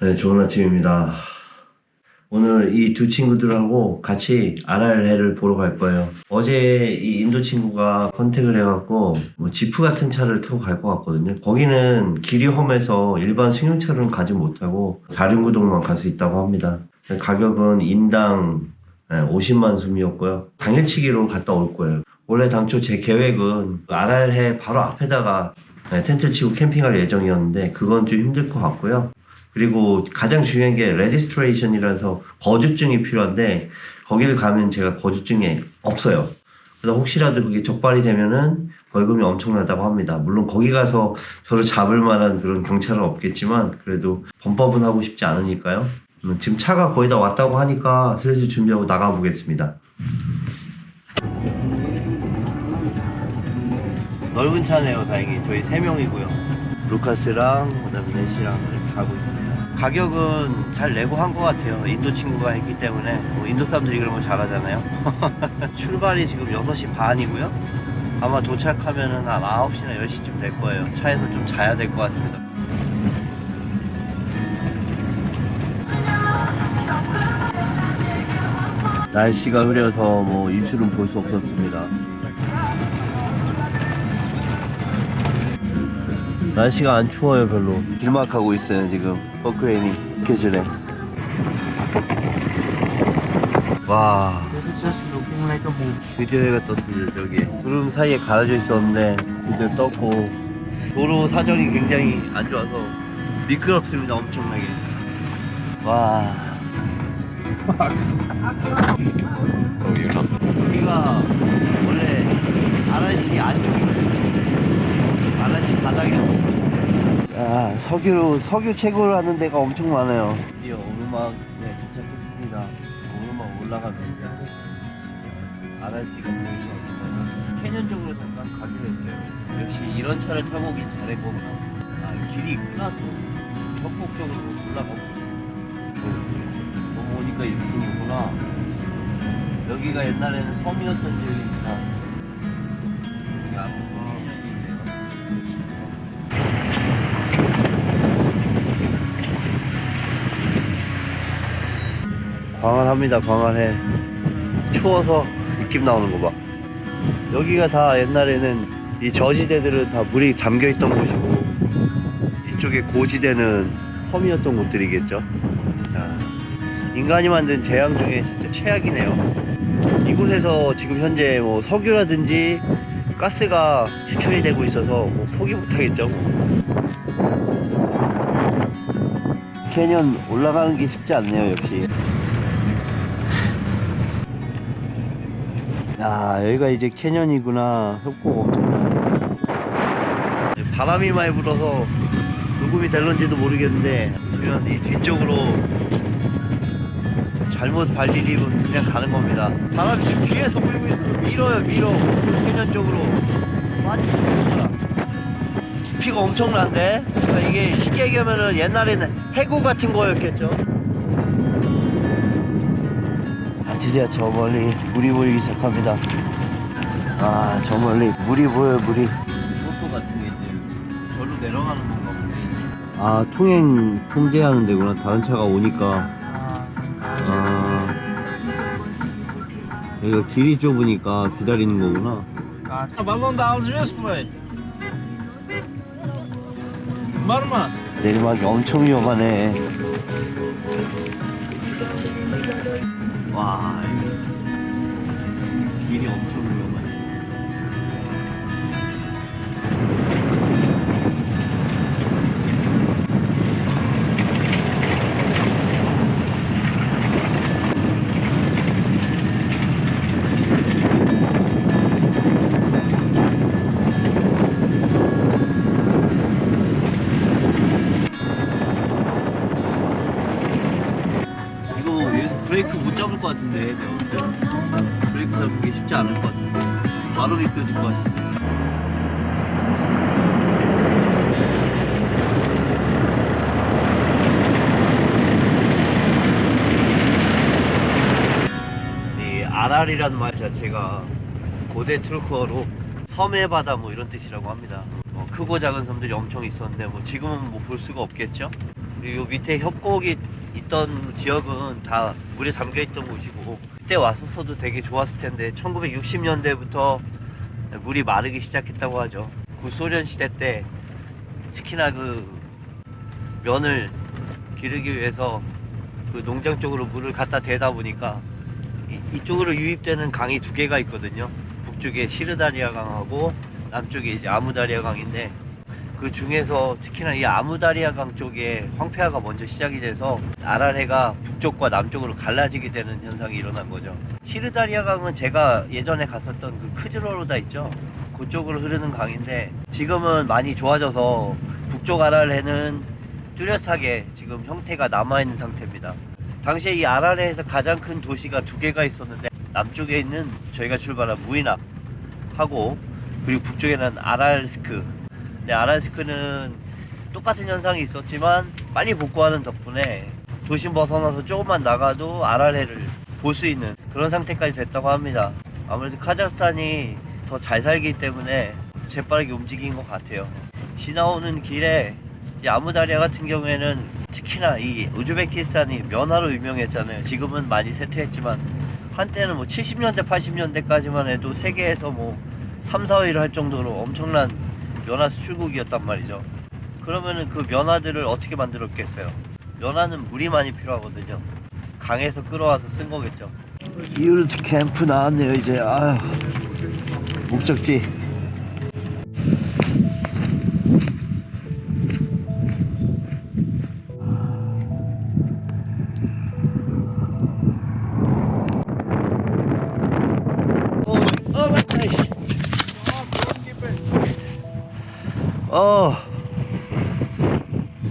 네, 좋은 아침입니다. 오늘 이 두 친구들하고 같이 RRL을 보러 갈 거예요. 어제 이 인도 친구가 컨택을 해갖고 뭐 지프 같은 차를 타고 갈 것 같거든요. 거기는 길이 험해서 일반 승용차로는 가지 못하고 4륜구동만 갈 수 있다고 합니다. 가격은 인당 50만 숨이었고요. 당일치기로 갔다 올 거예요. 원래 당초 제 계획은 RRL 바로 앞에다가 텐트 치고 캠핑할 예정이었는데 그건 좀 힘들 것 같고요. 그리고 가장 중요한 게 레지스트레이션이라서 거주증이 필요한데 거기를 가면 제가 거주증이 없어요. 그래서 혹시라도 그게 적발이 되면은 벌금이 엄청나다고 합니다. 물론 거기 가서 저를 잡을 만한 그런 경찰은 없겠지만 그래도 범법은 하고 싶지 않으니까요. 지금 차가 거의 다 왔다고 하니까 슬슬 준비하고 나가보겠습니다. 넓은 차네요. 다행히 저희 3명이고요. 루카스랑 그다음에 넷이랑 이렇게 가고 있습니다. 가격은 잘 내고 한 것 같아요. 인도 친구가 했기 때문에 인도 사람들이 그런 거 잘하잖아요. 출발이 지금 6시 반이고요. 아마 도착하면은 한 9시나 10시쯤 될 거예요. 차에서 좀 자야 될 것 같습니다. 날씨가 흐려서 뭐 일출은 볼 수 없었습니다. 날씨가 안 추워요 별로. 길막하고 있어요 지금. 버크레인이 계절에. 와 드디어 해가 떴습니다. 저기 구름 사이에 가려져 있었는데 드디어 떴고, 도로 사정이 굉장히 안 좋아서 미끄럽습니다. 엄청나게. 와 여기가 원래 RRC 안쪽이거든요. RRC 바닥이라고. 아, 석유 채굴을 하는 데가 엄청 많아요. 드디어 오르막에 도착했습니다. 오르막 올라가면 RRC가 보이죠. 캐년 쪽으로 잠깐 가기로 했어요. 역시 이런 차를 타고 오긴 잘했구나. 아, 길이 있구나. 또 협곡 쪽으로 올라가고. 넘어오니까 이렇게 있구나. 여기가 옛날에는 섬이었던 지역입니다. 여기 앞에 광활합니다. 광활해. 추워서 느낌 나오는 거 봐. 여기가 다 옛날에는 이 저지대들은 다 물이 잠겨있던 곳이고 이쪽에 고지대는 섬이었던 곳들이겠죠. 자, 인간이 만든 재앙 중에 진짜 최악이네요. 이곳에서 지금 현재 뭐 석유라든지 가스가 추출이 되고 있어서 뭐 포기 못하겠죠. 캐년 올라가는 게 쉽지 않네요. 역시. 야, 여기가 이제 캐년이구나. 협곡 엄청나. 바람이 많이 불어서 녹음이 될런지도 모르겠는데 그냥 이 뒤쪽으로 잘못 발 디디면 그냥 가는 겁니다. 바람이 지금 뒤에서 불고 있어서 밀어. 캐년 쪽으로 많이 불어요. 깊이가 엄청난데? 그러니까 이게 쉽게 얘기하면은 옛날에는 해구 같은 거였겠죠. 드디어 저 멀리 물이 보이기 시작합니다. 아, 저 멀리 물이 보여요, 물이. 소소 같은 게 이제 절로 내려가는 건가 보네. 아, 통행 통제하는 데구나. 다른 차가 오니까. 아, 여기가 길이 좁으니까 기다리는 거구나. Balon da alacağız burayı. Var mı? 내리막이 엄청 위험하네. 와, 길이 엄청 위험하네. 이거 브레이크 못 잡을 것 같은데, 내가 볼 때. 브레이크 잡는 게 쉽지 않을 것 같은데. 바로 미끄러질 것 같은데. 이 RR이라는 말 자체가 고대 툴크어로 섬의 바다 뭐 이런 뜻이라고 합니다. 크고 작은 섬들이 엄청 있었는데 뭐 지금은 뭐 볼 수가 없겠죠. 그리고 밑에 협곡이 있던 지역은 다 물에 잠겨 있던 곳이고, 그때 왔었어도 되게 좋았을 텐데 1960년대부터 물이 마르기 시작했다고 하죠. 구소련 시대 때 특히나 그 면을 기르기 위해서 그 농장 쪽으로 물을 갖다 대다 보니까 이쪽으로 유입되는 강이 두 개가 있거든요. 북쪽에 시르다리아 강하고 남쪽에 이제 아무다리아 강인데, 그 중에서 특히나 이 아무다리아 강 쪽에 황폐화가 먼저 시작이 돼서 아랄해가 북쪽과 남쪽으로 갈라지게 되는 현상이 일어난 거죠. 시르다리아 강은 제가 예전에 갔었던 그 크즈로로다 있죠. 그쪽으로 흐르는 강인데 지금은 많이 좋아져서 북쪽 아랄해는 뚜렷하게 지금 형태가 남아있는 상태입니다. 당시에 이 아랄해에서 가장 큰 도시가 두 개가 있었는데, 남쪽에 있는 저희가 출발한 무이낙 하고, 그리고 북쪽에는 아랄스크. 근데 아랄스크는 똑같은 현상이 있었지만 빨리 복구하는 덕분에 도심 벗어나서 조금만 나가도 아랄해를 볼 수 있는 그런 상태까지 됐다고 합니다. 아무래도 카자흐스탄이 더 잘 살기 때문에 재빠르게 움직인 것 같아요. 지나오는 길에 이제 아무다리아 같은 경우에는 특히나 이 우즈베키스탄이 면화로 유명했잖아요. 지금은 많이 쇠퇴했지만 한때는 뭐 70년대 80년대까지만 해도 세계에서 뭐 3, 4위를 할 정도로 엄청난 면화 수출국이었단 말이죠. 그러면은 그 면화들을 어떻게 만들었겠어요? 면화는 물이 많이 필요하거든요. 강에서 끌어와서 쓴 거겠죠. 이우르트 캠프 나왔네요. 이제 아휴, 목적지.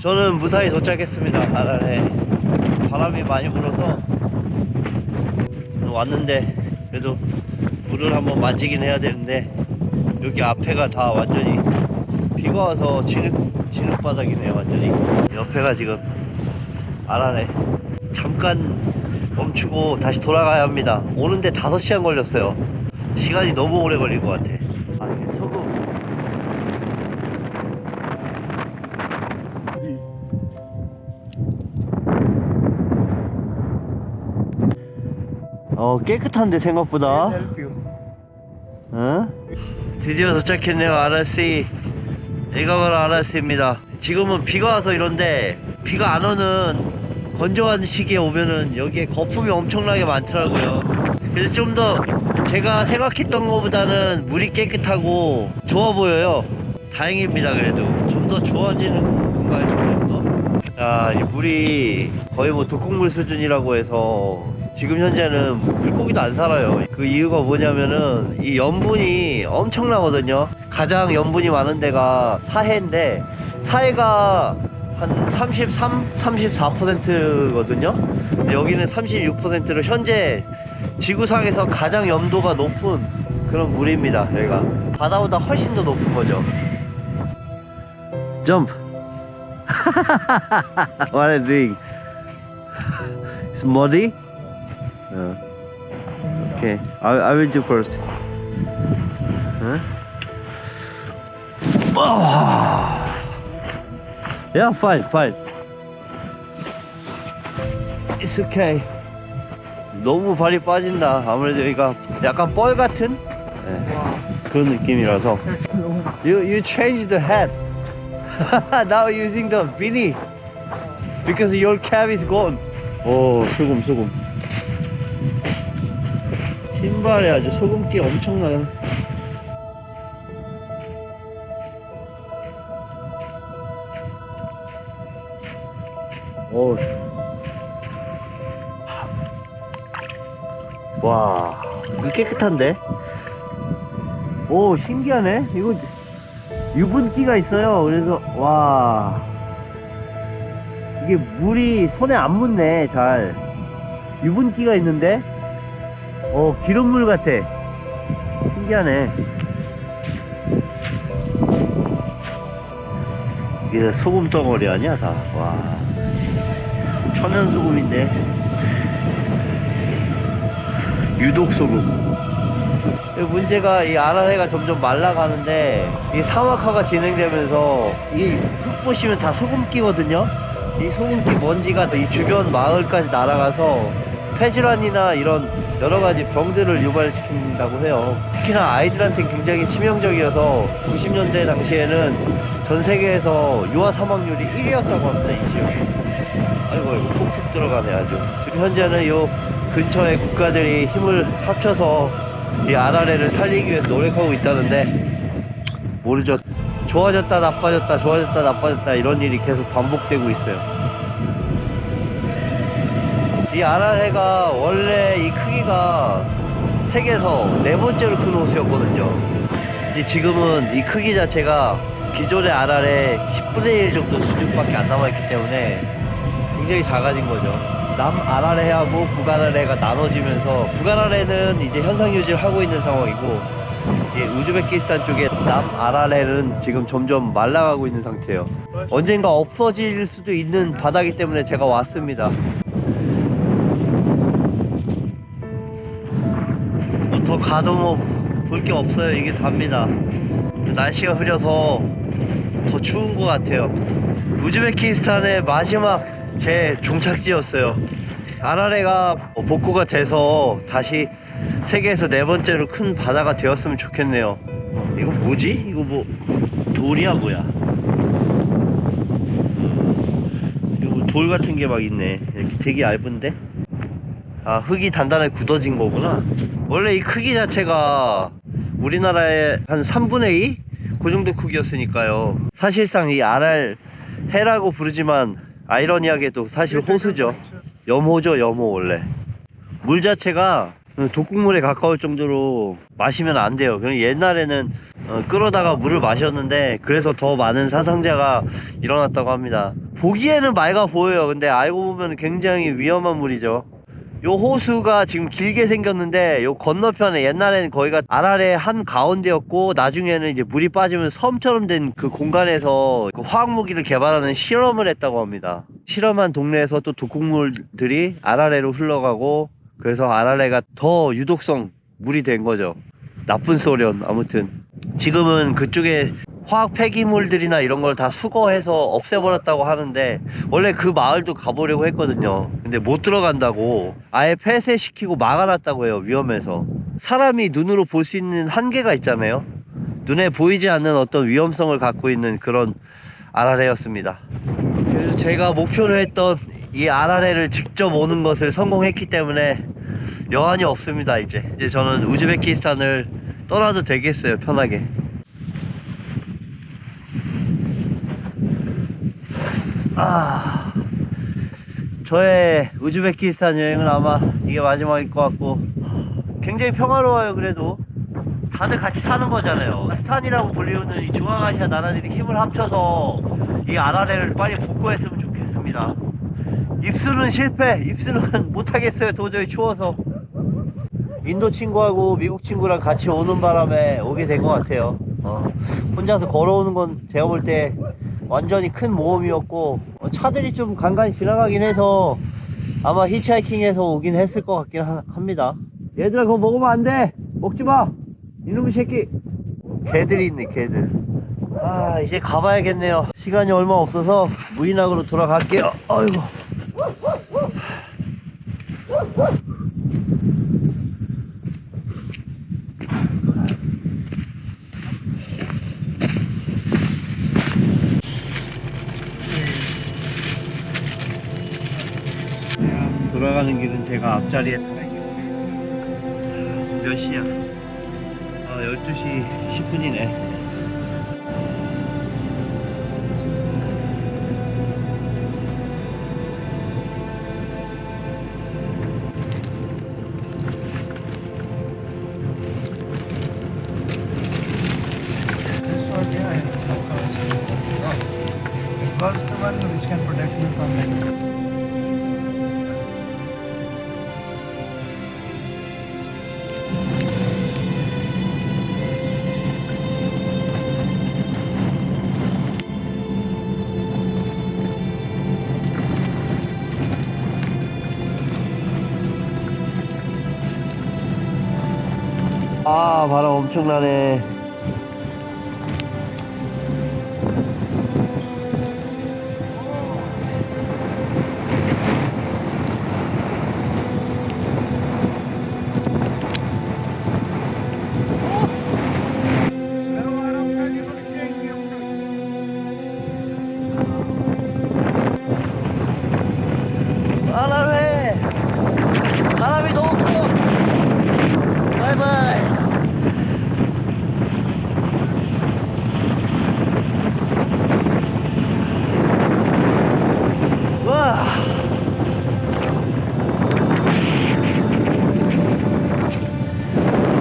저는 무사히 도착했습니다. 아랄해. 바람이 많이 불어서 왔는데, 그래도 물을 한번 만지긴 해야 되는데, 여기 앞에가 다 완전히 비가 와서 진흙 바닥이네요. 완전히 옆에가 지금 아랄해. 잠깐 멈추고 다시 돌아가야 합니다. 오는데 5시간 걸렸어요. 시간이 너무 오래 걸릴 것 같아. 아, 이게 소금. 깨끗한데 생각보다. 어? 드디어 도착했네요. 아라시. 이거 바로 아라시입니다. 지금은 비가 와서 이런데, 비가 안 오는 건조한 시기에 오면은 여기에 거품이 엄청나게 많더라고요. 그래서 좀 더 제가 생각했던 것보다는 물이 깨끗하고 좋아 보여요. 다행입니다. 그래도 좀 더 좋아지는 건가요? 조금 더? 자, 이 물이 거의 뭐 독극물 수준이라고 해서 지금 현재는 물고기도 안 살아요. 그 이유가 뭐냐면은 이 염분이 엄청나거든요. 가장 염분이 많은 데가 사해인데, 사해가 한 33, 34%거든요. 근데 여기는 36%로 현재 지구상에서 가장 염도가 높은 그런 물입니다. 여기가 바다보다 훨씬 더 높은 거죠. 점프. What are you doing? It's muddy? Okay, I will do first. 응? Yeah, fine, fine. It's okay. 너무 발이 빠진다. 아무래도 여기가 약간 뻘 같은 그런 느낌이라서. You changed the hat. Now using the beanie because your cap is gone. 오, 소금. 신발에 아주 소금기 엄청나요. 오. 와, 이거 깨끗한데? 오, 신기하네. 이거 유분기가 있어요. 그래서 와, 이게 물이 손에 안 묻네. 잘 유분기가 있는데 기름물 같아. 신기하네. 이게 소금 덩어리 아니야 다. 와, 천연 소금인데 유독 소금. 문제가 이 아라레가 점점 말라가는데 이 사막화가 진행되면서 이 흙 보시면 다 소금기거든요. 이 소금기 먼지가 이 주변 마을까지 날아가서 폐질환이나 이런 여러가지 병들을 유발시킨다고 해요. 특히나 아이들한테 굉장히 치명적이어서 90년대 당시에는 전 세계에서 유아 사망률이 1위였다고 합니다. 이 지역에. 아이고 푹푹 들어가네 아주. 지금 현재는 요 근처의 국가들이 힘을 합쳐서 이 아라레를 살리기 위해서 노력하고 있다는데 모르죠. 좋아졌다 나빠졌다 이런 일이 계속 반복되고 있어요. 이 아라레가 원래 이 크기가 세계에서 네 번째로 큰 호수였거든요. 근데 지금은 이 크기 자체가 기존의 아라레 10분의 1 정도 수준밖에 안 남아있기 때문에 굉장히 작아진 거죠. 남아라레하고 북아라레가 나눠지면서 북아라레는 이제 현상 유지를 하고 있는 상황이고 우즈베키스탄 쪽에 남아라레는 지금 점점 말라가고 있는 상태예요. 언젠가 없어질 수도 있는 바다이기 때문에 제가 왔습니다. 더 가도 뭐 볼 게 없어요. 이게 답니다. 날씨가 흐려서 더 추운 것 같아요. 우즈베키스탄의 마지막 제 종착지였어요. 아라레가 복구가 돼서 다시 세계에서 네 번째로 큰 바다가 되었으면 좋겠네요. 이거 뭐지? 이거 뭐 돌이야 뭐야? 이거 뭐 돌 같은 게 막 있네. 이렇게 되게 얇은데? 아, 흙이 단단하게 굳어진 거구나. 원래 이 크기 자체가 우리나라의 한 3분의 2? 그 정도 크기였으니까요. 사실상 이 아랄해라고 부르지만 아이러니하게도 사실 호수죠. 염호죠, 염호. 원래 물 자체가 독극물에 가까울 정도로 마시면 안 돼요. 그냥 옛날에는 끓어다가 물을 마셨는데 그래서 더 많은 사상자가 일어났다고 합니다. 보기에는 맑아 보여요. 근데 알고 보면 굉장히 위험한 물이죠. 요 호수가 지금 길게 생겼는데 요 건너편에 옛날에는 거기가 아라레 한 가운데였고 나중에는 이제 물이 빠지면 섬처럼 된 그 공간에서 그 화학무기를 개발하는 실험을 했다고 합니다. 실험한 동네에서 또 독극물들이 아라레로 흘러가고 그래서 아라레가 더 유독성 물이 된 거죠. 나쁜 소련. 아무튼 지금은 그쪽에 화학 폐기물들이나 이런 걸 다 수거해서 없애버렸다고 하는데 원래 그 마을도 가보려고 했거든요. 근데 못 들어간다고 아예 폐쇄시키고 막아놨다고 해요. 위험해서. 사람이 눈으로 볼 수 있는 한계가 있잖아요. 눈에 보이지 않는 어떤 위험성을 갖고 있는 그런 아라레였습니다. 그래서 제가 목표로 했던 이 아라레를 직접 오는 것을 성공했기 때문에 여한이 없습니다. 이제 저는 우즈베키스탄을 떠나도 되겠어요. 편하게. 저의 우즈베키스탄 여행은 아마 이게 마지막일 것 같고 굉장히 평화로워요. 그래도 다들 같이 사는 거잖아요. 스탄이라고 불리우는 이 중앙아시아 나라들이 힘을 합쳐서 이 아라레를 빨리 복구했으면 좋겠습니다. 입수는 실패. 입수는 못하겠어요. 도저히 추워서. 인도 친구하고 미국 친구랑 같이 오는 바람에 오게 된 것 같아요. 혼자서 걸어오는 건 제가 볼 때 완전히 큰 모험이었고 차들이 좀 간간히 지나가긴 해서 아마 히치하이킹해서 오긴 했을 것 같긴 합니다. 얘들아, 그거 먹으면 안 돼. 먹지 마. 이놈의 새끼. 개들이 있네, 개들. 아, 이제 가봐야겠네요. 시간이 얼마 없어서 무인학으로 돌아갈게요. 아이고. 돌아가는 길은 제가 앞자리에 타야겠네요. 몇 시야? 아, 12시 10분이네. Was the one which can protect me from that. 아, 바람 엄청나네. 바람에 바람이 너무 커. 바이바이. 와.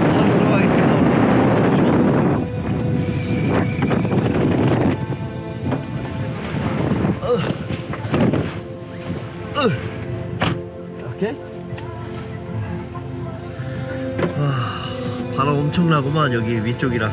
참 들어가겠습니다. 이렇게? 바람 엄청나구만 여기 위쪽이라.